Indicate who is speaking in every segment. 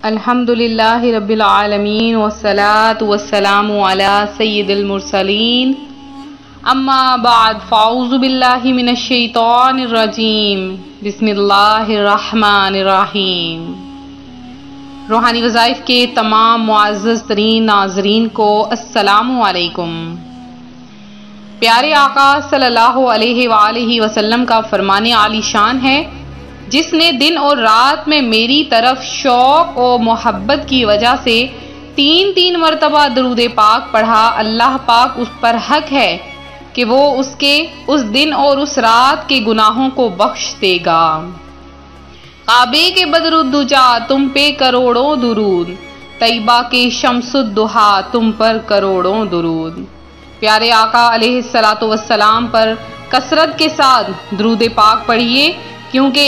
Speaker 1: अल्हम्दुलिल्लाहि रब्बिल आलमीन वस्सलातु वस्सलामु अला सय्यिदिल मुरसलीन अम्मा बाद फ़ाऊज़ु बिल्लाहि मिनश शैतानिर रजीम बिस्मिल्लाहिर रहमानिर रहीम। रूहानी वज़ाइफ के तमाम मुअज़्ज़ज़ तरीन नाज़रीन को अस्सलामु अलैकुम। प्यारे आका सल्लल्लाहु अलैहि वसल्लम का फरमाने आलीशान है, जिसने दिन और रात में मेरी तरफ शौक और मोहब्बत की वजह से 3-3 मरतबा दरूद पाक पढ़ा, अल्लाह पाक उस पर हक है कि वो उसके उस दिन और उस रात के गुनाहों को बख्श देगा। काबे के बदरुद्दुजा तुम पे करोड़ों दुरूद, तैयबा के शम्सुद्दुहा तुम पर करोड़ों दुरूद। प्यारे आका अलैहिस्सलातु वस्सलाम पर कसरत के साथ दरूद पाक पढ़िए, क्योंकि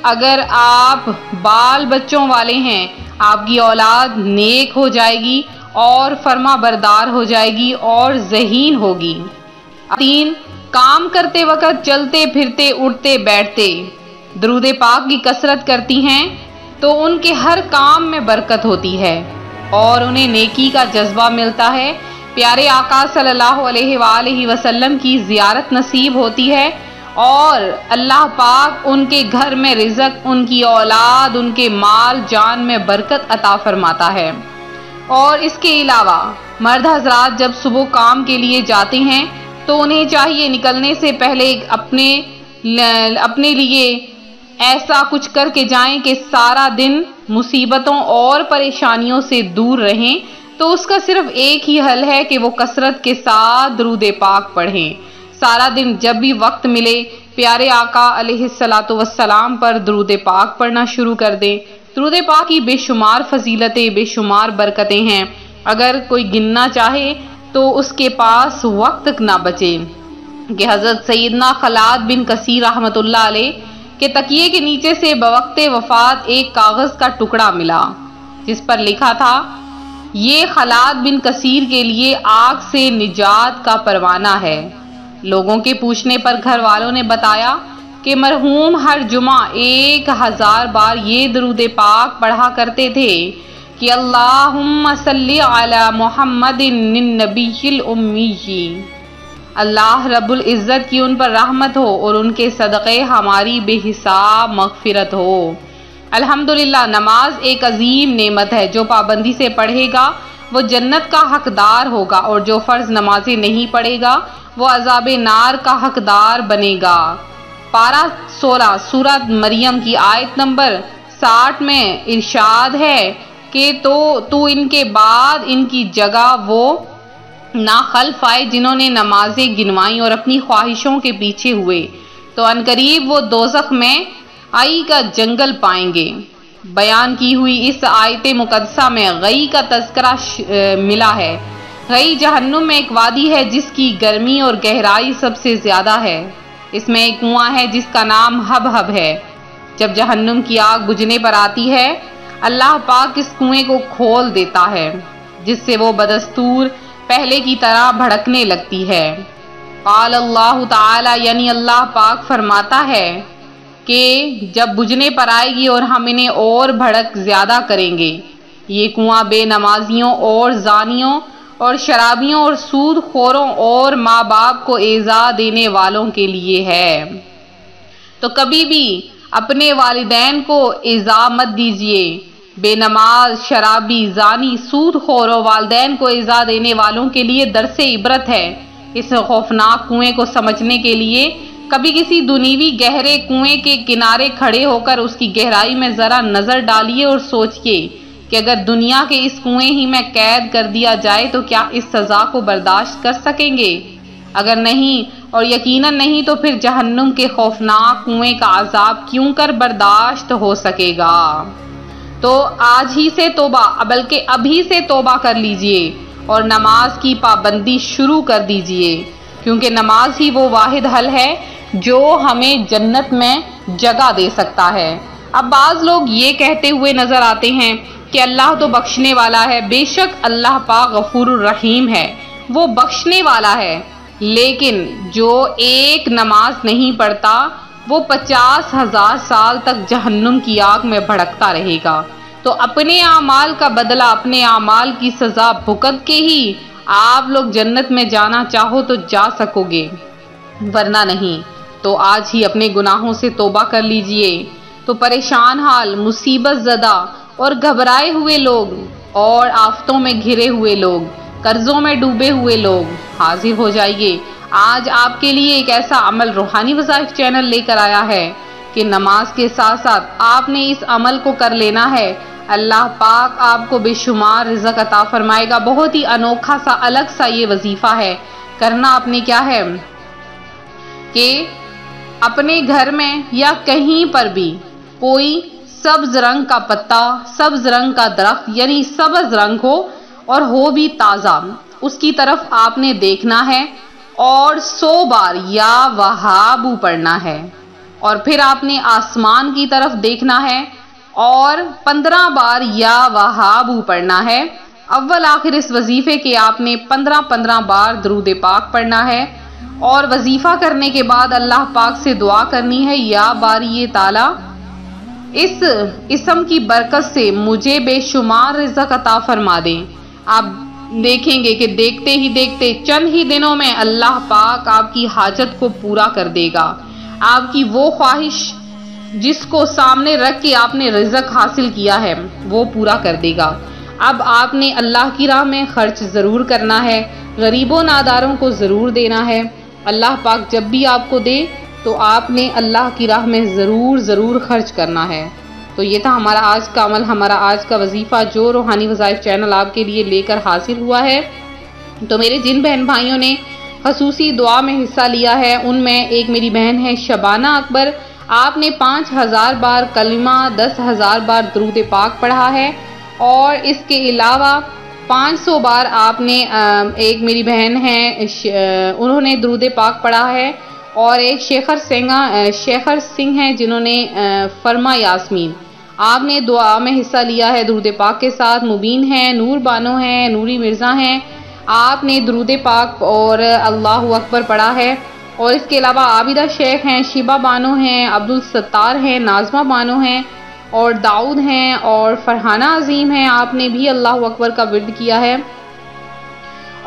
Speaker 1: अगर आप बाल बच्चों वाले हैं, आपकी औलाद नेक हो जाएगी और फर्मा बरदार हो जाएगी और ज़हीन होगी। 3 काम करते वक्त चलते फिरते उठते बैठते दरूद पाक की कसरत करती हैं तो उनके हर काम में बरकत होती है और उन्हें नेकी का जज्बा मिलता है। प्यारे आका सल्लल्लाहु अलैहि वसल्लम की ज़ियारत नसीब होती है और अल्लाह पाक उनके घर में रिज़्क़, उनकी औलाद, उनके माल जान में बरकत अता फरमाता है। और इसके अलावा मर्द हज़रात जब सुबह काम के लिए जाते हैं तो उन्हें चाहिए निकलने से पहले अपने लिए ऐसा कुछ करके जाएं कि सारा दिन मुसीबतों और परेशानियों से दूर रहें। तो उसका सिर्फ एक ही हल है कि वो कसरत के साथ दरूद पाक पढ़ें। सारा दिन जब भी वक्त मिले प्यारे आका अलैहिस्सलातु वस्सलाम पर दरूद पाक पढ़ना शुरू कर दें। दरूद पाक की बेशुमार फजीलतें, बेशुमार बरकतें हैं। अगर कोई गिनना चाहे तो उसके पास वक्त ना बचे कि हज़रत सैयदना खलाद बिन कसीर रहमतुल्लाह अलैह के तकिए के नीचे से बवक्ते वफात एक कागज़ का टुकड़ा मिला, जिस पर लिखा था, ये खलाद बिन कसीर के लिए आग से निजात का परवाना है। लोगों के पूछने पर घर वालों ने बताया कि मरहूम हर जुमा 1000 बार ये दरूद पाक पढ़ा करते थे कि अल्लाहुम्मा सल्ली अला मुहम्मदिन नबिय्यिल उम्मी। अल्लाह रब्बुल इज़्ज़त की उन पर रहमत हो और उनके सदक़े हमारी बेहिसाब मग़फ़िरत हो। अल्हम्दुलिल्लाह, नमाज एक अजीम नेमत है। जो पाबंदी से पढ़ेगा वो जन्नत का हकदार होगा और जो फ़र्ज़ नमाज़ें नहीं पढ़ेगा वो अज़ाब नार का हकदार बनेगा। पारा 16 सूरत मरियम की आयत नंबर 60 में इरशाद है कि तो तू इनके बाद इनकी जगह वो नाखल्फ आए जिन्होंने नमाजें गिनवाई और अपनी ख्वाहिशों के पीछे हुए, तो अनकरीब वो दोज़ख में आई का जंगल पाएंगे। बयान की हुई इस आयत मुक़द्दसा में गई का तज़किरा मिला है। गई जहन्नुम में एक वादी है जिसकी गर्मी और गहराई सबसे ज़्यादा है। इसमें एक कुआं है जिसका नाम हब है। जब जहन्नुम की आग बुझने पर आती है, अल्लाह पाक इस कुएं को खोल देता है, जिससे वो बदस्तूर पहले की तरह भड़कने लगती है। क़ाल अल्लाह ताला, यानी अल्लाह पाक फरमाता है कि जब बुझने पर आएगी और हम इन्हें और भड़क ज़्यादा करेंगे। ये कुआं बेनमाजियों और जानियों और शराबियों और सूद खोरों और माँ बाप को ईज़ा देने वालों के लिए है। तो कभी भी अपने वालिदैन को ईज़ा मत दीजिए। बेनमाज, शराबी, जानी, सूद खोरों वालिदैन को ईज़ा देने वालों के लिए दरसे इबरत है। इस खौफनाक कुएं को समझने के लिए कभी किसी दुनीवी गहरे कुएं के किनारे खड़े होकर उसकी गहराई में ज़रा नज़र डालिए और सोचिए कि अगर दुनिया के इस कुएं ही में कैद कर दिया जाए तो क्या इस सज़ा को बर्दाश्त कर सकेंगे? अगर नहीं, और यकीनन नहीं, तो फिर जहन्नुम के खौफनाक कुएं का अजाब क्यों कर बर्दाश्त हो सकेगा? तो आज ही से तौबा, बल्कि अभी से तौबा कर लीजिए और नमाज की पाबंदी शुरू कर दीजिए, क्योंकि नमाज ही वो वाहिद हल है जो हमें जन्नत में जगह दे सकता है। अब बाज़ लोग ये कहते हुए नज़र आते हैं कि अल्लाह तो बख्शने वाला है। बेशक अल्लाह पाक गफूरुर रहीम है, वो बख्शने वाला है, लेकिन जो एक नमाज नहीं पढ़ता वो 50,000 साल तक जहन्नुम की आग में भड़कता रहेगा। तो अपने आमाल का बदला, अपने आमाल की सजा भुगत के ही आप लोग जन्नत में जाना चाहो तो जा सकोगे, वरना नहीं। तो आज ही अपने गुनाहों से तौबा कर लीजिए। तो परेशान हाल, मुसीबत ज़दा और घबराए हुए लोग और आफतों में घिरे हुए लोग, कर्जों में डूबे हुए लोग हाजिर हो जाइए। आज आपके लिए एक ऐसा अमल रूहानी वज़ाइफ चैनल लेकर आया है कि नमाज के साथ साथ आपने इस अमल को कर लेना है। अल्लाह पाक आपको बेशुमार रिज़्क़ अता फरमाएगा। बहुत ही अनोखा सा, अलग सा ये वजीफा है। करना आपने क्या है कि अपने घर में या कहीं पर भी कोई सब्ज रंग का पत्ता, सब्ज रंग का दरख्त, यानी सब्ज रंग हो और हो भी ताज़ा, उसकी तरफ आपने देखना है और 100 बार या वहाबू पढ़ना है। और फिर आपने आसमान की तरफ देखना है और 15 बार या वहाबू पढ़ना है। अव्वल आखिर इस वजीफे के आपने 15-15 बार दरूद पाक पढ़ना है। और वजीफा करने के बाद अल्लाह पाक से दुआ करनी है, या बारी ताला इस इस्म की बरकत से मुझे बेशुमार रिज़्क़ अता फरमा दें। आप देखेंगे कि देखते ही देखते चंद ही दिनों में अल्लाह पाक आपकी हाजत को पूरा कर देगा। आपकी वो ख्वाहिश जिसको सामने रख के आपने रिज़्क़ हासिल किया है वो पूरा कर देगा। अब आपने अल्लाह की राह में खर्च ज़रूर करना है, गरीबों नादारों को ज़रूर देना है। अल्लाह पाक जब भी आपको दे तो आपने अल्लाह की राह में ज़रूर खर्च करना है। तो ये था हमारा आज का अमल, हमारा आज का वजीफ़ा जो रूहानी वज़ाइफ चैनल आपके लिए लेकर हासिल हुआ है। तो मेरे जिन बहन भाइयों ने खसूसी दुआ में हिस्सा लिया है, उनमें एक मेरी बहन है शबाना अकबर। आपने 5000 बार कलिमा, 10,000 बार दरूद पाक पढ़ा है और इसके अलावा 500 बार आपने, एक मेरी बहन है उन्होंने दरूद पाक पढ़ा है। और एक शेखर सिंह हैं जिन्होंने फरमा यास्मीन, आपने दुआ में हिस्सा लिया है दरूद पाक के साथ। मुबीन हैं, नूर बानो हैं, नूरी मिर्ज़ा हैं, आपने दरूद पाक और अल्लाहु अकबर पढ़ा है। और इसके अलावा आबिदा शेख हैं, शिबा बानो हैं, अब्दुल सत्तार हैं, नाजमा बानो हैं और दाऊद हैं और फरहाना अजीम हैं, आपने भी अल्लाहु अकबर का विर्द किया है।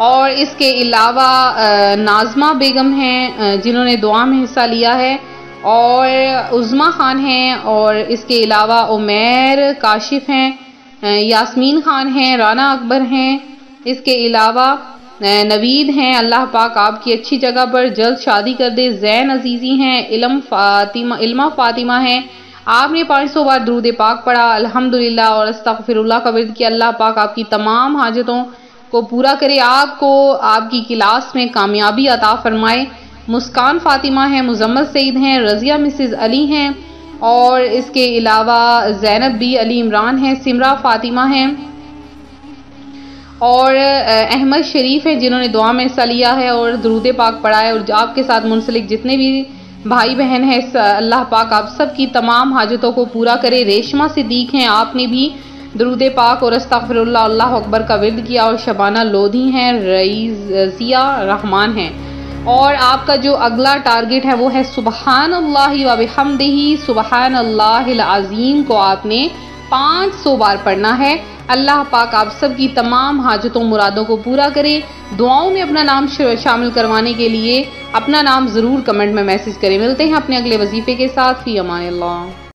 Speaker 1: और इसके अलावा नाजमा बेगम हैं जिन्होंने दुआ में हिस्सा लिया है, और उज़्मा खान हैं, और इसके अलावा उमैर काशिफ हैं, यास्मीन खान हैं, राना अकबर हैं, इसके अलावा नवीद हैं। अल्लाह पाक आपकी अच्छी जगह पर जल्द शादी कर दे। जैन अजीज़ी हैं, इल्मा फातिमा हैं, आपने 500 बार दरूद पाक पढ़ा, अल्हम्दुलिल्लाह और अस्तगफिरुल्लाह का विर्द किया। अल्लाह पाक आपकी तमाम हाजतों को पूरा करे, आपको आपकी क्लास में कामयाबी अता फरमाए। मुस्कान फातिमा हैं, मुजम्मल सईद हैं, रज़िया मिसेस अली हैं, और इसके अलावा ज़ैनब बी अली इमरान हैं, सिमरा फातिमा हैं और अहमद शरीफ हैं जिन्होंने दुआ में हिस्सा लिया है और दरूद पाक पढ़ा है। और आपके साथ मुंसलिक जितने भी भाई बहन हैं, अल्लाह पाक आप सब की तमाम हाजतों को पूरा करे। रेशमा सिद्दीक हैं, आपने भी दरूद पाक और अस्तगफिरुल्लाह अल्लाह अकबर का विर्द किया। और शबाना लोधी हैं, रईज़िया रहमान हैं। और आपका जो अगला टारगेट है वो है सुबहानल्लाहि व बिहम्दिही सुबहानल्लाहिल अज़ीम को आपने 500 बार पढ़ना है। अल्लाह पाक आप सब की तमाम हाजतों मुरादों को पूरा करे। दुआओं में अपना नाम शामिल करवाने के लिए अपना नाम ज़रूर कमेंट में मैसेज करें। मिलते हैं अपने अगले वजीफ़े के साथ। फ़ी अमानिल्लाह।